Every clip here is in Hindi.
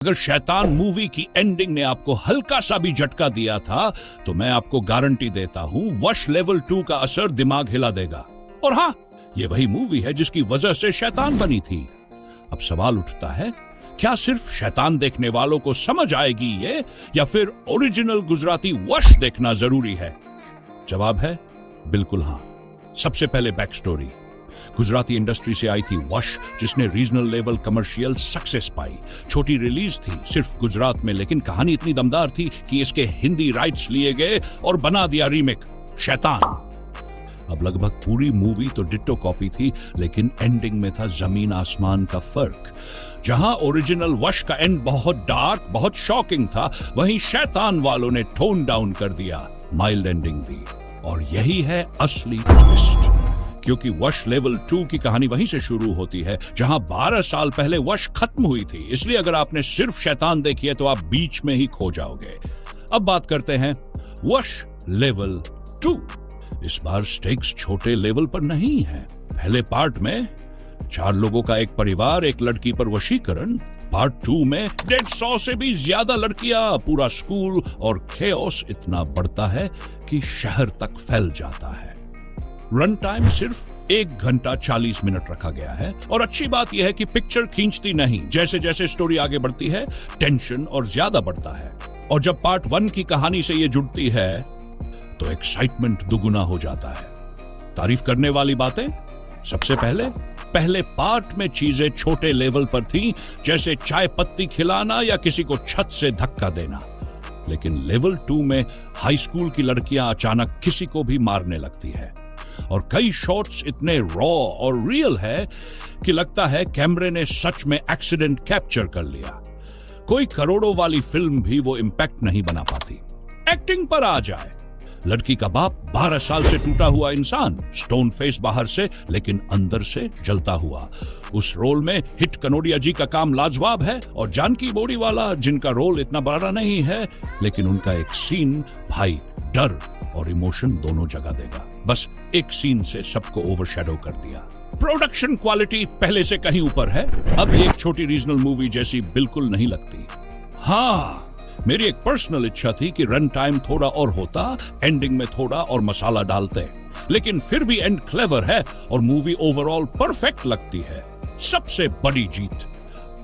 अगर शैतान मूवी की एंडिंग ने आपको हल्का सा भी झटका दिया था तो मैं आपको गारंटी देता हूं वश लेवल 2 का असर दिमाग हिला देगा। और हाँ, ये वही मूवी है जिसकी वजह से शैतान बनी थी। अब सवाल उठता है, क्या सिर्फ शैतान देखने वालों को समझ आएगी ये, या फिर ओरिजिनल गुजराती वश देखना जरूरी है? जवाब है बिल्कुल हाँ। सबसे पहले बैक स्टोरी। गुजराती इंडस्ट्री से आई थी वश, जिसने रीजनल लेवल कमर्शियल सक्सेस पाई। छोटी रिलीज थी सिर्फ गुजरात में, लेकिन कहानी इतनी दमदार थी कि इसके हिंदी राइट्स लिए गए और बना दिया रीमेक शैतान। अब लगभग पूरी मूवी तो डिट्टो कॉपी थी, लेकिन एंडिंग में था जमीन आसमान का फर्क। जहां ओरिजिनल वश का एंड बहुत डार्क, बहुत शॉकिंग था, वहीं शैतान वालों ने टोन डाउन कर दिया, माइल्ड एंडिंग दी। और यही है असली ट्विस्ट, क्योंकि वश लेवल 2 की कहानी वहीं से शुरू होती है जहां 12 साल पहले वश खत्म हुई थी। इसलिए अगर आपने सिर्फ शैतान देखी है तो आप बीच में ही खो जाओगे। अब बात करते हैं वश लेवल 2। इस बार स्टेक्स छोटे लेवल पर नहीं है। पहले पार्ट में 4 लोगों का एक परिवार, एक लड़की पर वशीकरण। पार्ट 2 में 150 से भी ज्यादा लड़कियां, पूरा स्कूल, और खेओस इतना बढ़ता है कि शहर तक फैल जाता है। रन टाइम सिर्फ 1 घंटा 40 मिनट रखा गया है। और अच्छी बात यह है कि पिक्चर खींचती नहीं। जैसे जैसे स्टोरी आगे बढ़ती है टेंशन और ज्यादा बढ़ता है। और जब पार्ट 1 की कहानी से ये जुड़ती है तो एक्साइटमेंट दुगुना हो जाता है। तारीफ करने वाली बातें, सबसे पहले पार्ट में चीजें छोटे लेवल पर थी, जैसे चाय पत्ती खिलाना या किसी को छत से धक्का देना। लेकिन लेवल 2 में हाई स्कूल की लड़कियां अचानक किसी को भी मारने लगती है। और कई शॉट्स इतने रॉ और रियल है कि लगता है कैमरे ने सच में एक्सीडेंट कैप्चर कर लिया। कोई करोड़ों वाली फिल्म भी वो इंपैक्ट नहीं बना पाती। एक्टिंग पर आ जाए, लड़की का बाप 12 साल से टूटा हुआ इंसान, स्टोन फेस बाहर से लेकिन अंदर से जलता हुआ। उस रोल में हिट कनोडिया जी का काम लाजवाब है, और जानकी बोरीवाला, जिनका रोल इतना बड़ा नहीं है, लेकिन उनका एक सीन भाई डर और इमोशन दोनों जगा देगा। बस एक सीन से सबको ओवरशैडो कर दिया। प्रोडक्शन क्वालिटी पहले से कहीं ऊपर है। अब ये एक छोटी रीजनल मूवी जैसी बिल्कुल नहीं लगती। हाँ, मेरी एक पर्सनल इच्छा थी कि रन टाइम थोड़ा और होता, एंडिंग में थोड़ा और मसाला डालते, लेकिन फिर भी एंड क्लेवर है और मूवी ओवरऑल परफेक्ट लगती है। सबसे बड़ी जीत,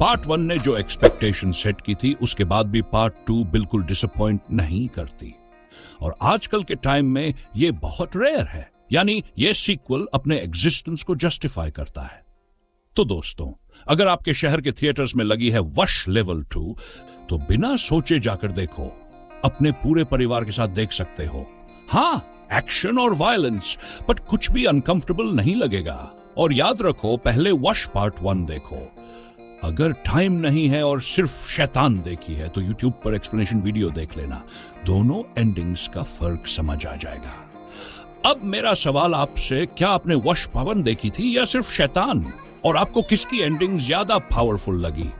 पार्ट 1 ने जो एक्सपेक्टेशन सेट की थी, उसके बाद भी पार्ट 2 बिल्कुल डिसअपॉइंट नहीं करती। और आजकल के टाइम में ये बहुत रेयर है, यानी ये सीक्वल अपने एग्जिस्टेंस को जस्टिफाई करता है। तो दोस्तों, अगर आपके शहर के थिएटर्स में लगी है वश लेवल 2, तो बिना सोचे जाकर देखो। अपने पूरे परिवार के साथ देख सकते हो। हाँ, एक्शन और वायलेंस, बट कुछ भी अनकंफर्टेबल नहीं लगेगा। और याद रखो, पहले वश पार्ट 1 देखो। अगर टाइम नहीं है और सिर्फ शैतान देखी है तो YouTube पर एक्सप्लेनेशन वीडियो देख लेना। दोनों एंडिंग्स का फर्क समझ आ जाएगा। अब मेरा सवाल आपसे, क्या आपने वश पावन देखी थी या सिर्फ शैतान? और आपको किसकी एंडिंग ज्यादा पावरफुल लगी?